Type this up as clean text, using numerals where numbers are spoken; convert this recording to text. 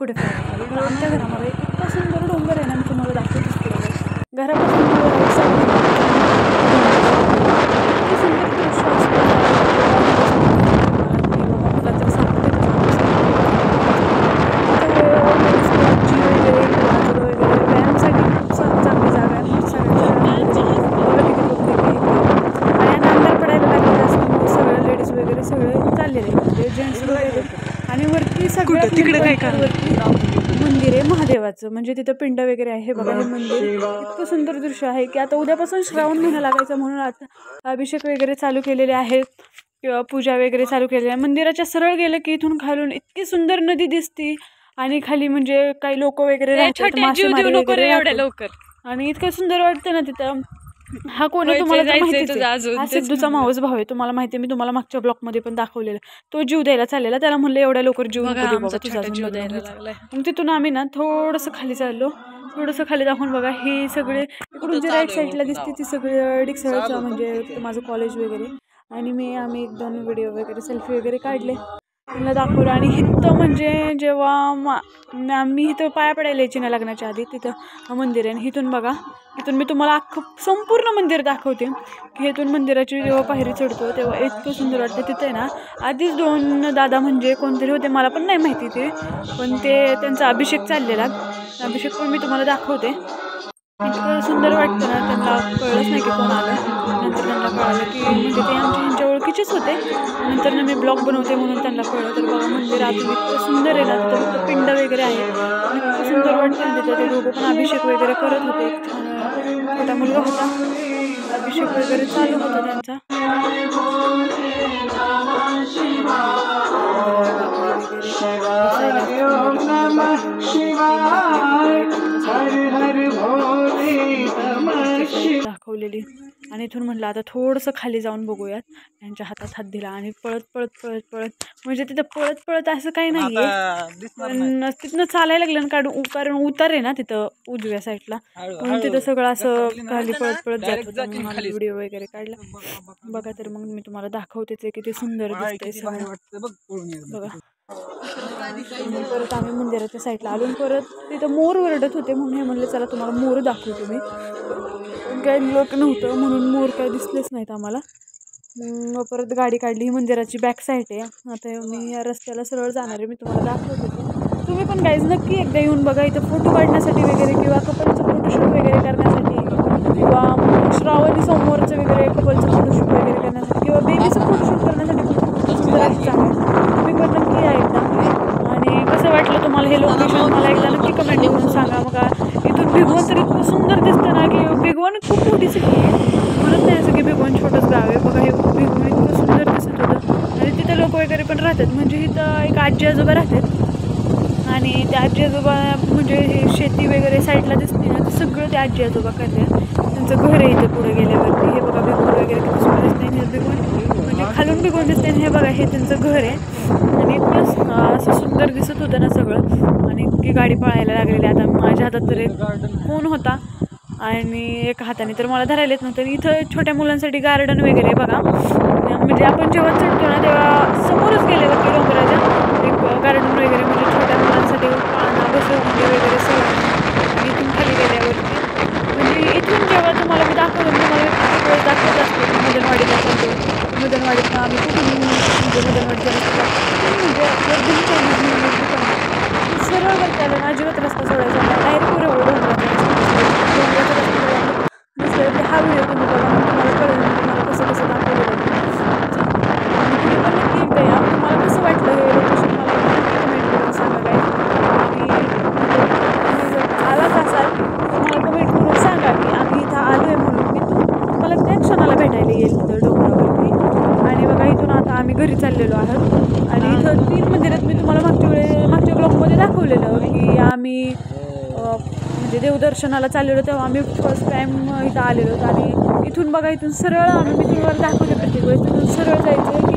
पुढे फिरायला आमच्या घरामध्ये इतका सुंदर डोंगर आहे ना, मी तुम्हाला दाखवतेच पुढे घरापासून सुंदर दृश्य असतं. मला तर सांगते व्यायामासाठी खूप चांगली जागा आहे. पडायला लागलेलं असतं, सगळे लेडीज वगैरे सगळे चाललेले म्हणजे जेंट्स वगैरे. आणि वरती सगळं तिकडे मंदिर आहे महादेवाचं, म्हणजे तिथं पिंड वगैरे आहे. हे बघा हे मंदिर इतकं सुंदर दृश्य आहे की आता उद्यापासून श्रावण महिना लागायचा म्हणून आता अभिषेक वगैरे चालू केलेले आहेत किंवा पूजा वगैरे चालू केलेली आहे. मंदिराच्या सरळ गेलं की इथून खालून इतकी सुंदर नदी दिसती आणि खाली म्हणजे काही लोक वगैरे राहतात, मासेमारी वगैरे लवकर. आणि इतकं सुंदर वाटतं ना तिथं. हा कोण आहे तुम्हाला माहिती आहे? हा सिद्धूचा मावस भाऊ आहे, तुम्हाला माहिती आहे. मी तुम्हाला मागच्या ब्लॉकमध्ये पण दाखवलेलं. तो जीव द्यायला चाललेला, त्याला म्हणलं एवढ्या लवकर जीव जीव द्यायला लागलाय. मग तिथून आम्ही ना थोडंसं खाली चाललो. थोडंसं खाली दाखवून बघा हे सगळे इकडून जे राईट साईडला दिसते ती सगळी डिक्सळचं म्हणजे माझं कॉलेज वगैरे. आणि आम्ही 1-2 व्हिडिओ वगैरे सेल्फी वगैरे काढले, त्यांना दाखवलं. आणि इथं म्हणजे जेव्हा मी इथं पाया पडायला यायची ना लग्नाच्या आधी, तिथं मंदिर आहे. आणि इथून बघा, इथून मी तुम्हाला अख्खं संपूर्ण मंदिर दाखवते की इथून मंदिराची जेव्हा पायरी चढतो तेव्हा इतकं सुंदर वाटतं. तिथे ना आधीच 2 दादा म्हणजे कोणतरी होते, मला पण नाही माहिती ते, पण त्यांचा अभिषेक चाललेला. अभिषेक पण मी तुम्हाला दाखवते. इतकं सुंदर वाटतं ना, त्यांना कळलंच नाही की कोण आलं. नंतर त्यांना कळालं की म्हणजे ते ह्यांच्या ओळखीचेच होते. नंतर ना मी ब्लॉग बनवते म्हणून त्यांना कळलं. तर बघा मंदिरातून इतकं सुंदर आहे ना, तिथं पिंड वगैरे आहे. इतकं सुंदर वाटतं तिथं. ते दोघं पण अभिषेक वगैरे करत होते. एक छान मोठा मुलगा होता, अभिषेक वगैरे चालू होता त्यांचा. दाखवलेली. आणि इथून म्हटलं आता थोडंसं खाली जाऊन बघूयात. त्यांच्या हातात हात दिला आणि पळत पळत पळत पळत म्हणजे तिथं पळत पळत असं काही नाही आहे, पण तिथनं चालायला लागलं कारण उतार आहे ना तिथं उजव्या साईडला, म्हणून तिथं सगळं असं खाली पळत पळत जात होतं. व्हिडिओ वगैरे काढला बघा. तर मग मी तुम्हाला दाखवतेच आहे किती सुंदर दिसतंय बघा. परत आम्ही मंदिराच्या साईडला आलो. परत तिथं मोर ओरडत होते म्हणून हे म्हणले चला तुम्हाला मोर दाखवतो मी. काही लोक नव्हतं म्हणून मोर काही दिसलेच नाहीत आम्हाला. मग परत गाडी काढली. ही मंदिराची बॅक साईड आहे. आता मी या रस्त्याला सरळ जाणार आहे, मी तुम्हाला दाखवत होते. तुम्ही पण गाईज नक्की एकदा येऊन बघा. इथं फोटो काढण्यासाठी वगैरे किंवा कपलचं फोटोशूट वगैरे करण्यासाठी किंवा श्रावणी सोमवारचं वगैरे कपलचं फोटोशूट वगैरे करण्यासाठी किंवा बेबीचं फोटोशूट करण्यासाठी खूप सुंदर अशी जागा आहे. तुम्ही पण नक्की या एकदा. आणि कसं वाटलं तुम्हाला हे लोकेशन मला एकदा नक्की कमेंट करून सांगा. मग इथून भिगवण तर इतकं सुंदर दिसतं ना की भिगवण खूप मोठी सिटी आहे, म्हणत नाही असं की भिगवण छोटंच गाव आहे. बघा हे भिगवण इतकं सुंदर दिसत होतं. आणि तिथे लोक वगैरे पण राहतात, म्हणजे इथं एक आजी आजोबा राहतात. आणि त्या आजी आजोबा म्हणजे हे शेती वगैरे साईडला दिसते ना, ते सगळं ते आजी आजोबा करतात. त्यांचं घर आहे इथे पुढे गेल्यावरती. हे बघा भिगवण वगैरे किती सुंदर दिसते. हे भिगवण म्हणजे खालून भिगवण दिसते. आणि हे बघा हे त्यांचं घर आहे. आणि इतकं असं सुंदर दिसत होतं ना सगळं. आणि इतकी गाडी पळायला लागलेली. आता माझ्या हातात तर एक फोन होता आणि एका हाताने तर मला धरायला येत नव्हतं. इथं छोट्या मुलांसाठी गार्डन वगैरे बघा, म्हणजे आपण जेव्हा चढतो ना तेव्हा समोरच गेल्यावरती डोंगराच्या एक गार्डन वगैरे म्हणजे छोट्या मुलांसाठी पाळणा घसरगुंडी वगैरे सगळं. आणि इथून खाली गेल्यावरती म्हणजे इथून जेव्हा तुम्हाला मी दाखवलं तुम्हाला किती वेळ दाखवत असते की मदनवाडीला चालतो. मदनवाडीत आम्ही कुठून म्हणजे मदनवाडीच्या सरळ वरती अजिबात रस्ता सोडायचा नाही, डायरेक्ट पुढे डोंगराचा रस्ता. हा व्हिडिओ तुम्ही बघा, तुम्हाला कळेल तुम्हाला कसं कसं दाखवलेलं. तुम्ही पण नक्की एकदा या. तुम्हाला कसं वाटलं हे लोकेशन मला कमेंट करून सांगा. तुम्ही जर आलाच असाल तुम्हाला कमेंट करून सांगा की आम्ही इथं आलो आहे म्हणून. मी तुम्हाला त्या क्षणाला भेटायला येईल तिथं डोंगरावरती. आणि बघा इथून आता आम्ही घरी चाललेलो आहोत. आणि इथं 3 मंदिरात मी तुम्हाला मागच्या ब्लॉगमध्ये दाखवलेलं की आम्ही म्हणजे देवदर्शनाला चाललेलो तेव्हा आम्ही फर्स्ट टाईम इथं आलेलो. आणि इथून बघा इथून सरळ मी तुम्हाला दाखवते प्रत्येक वेळेस तिथून सरळ जायचं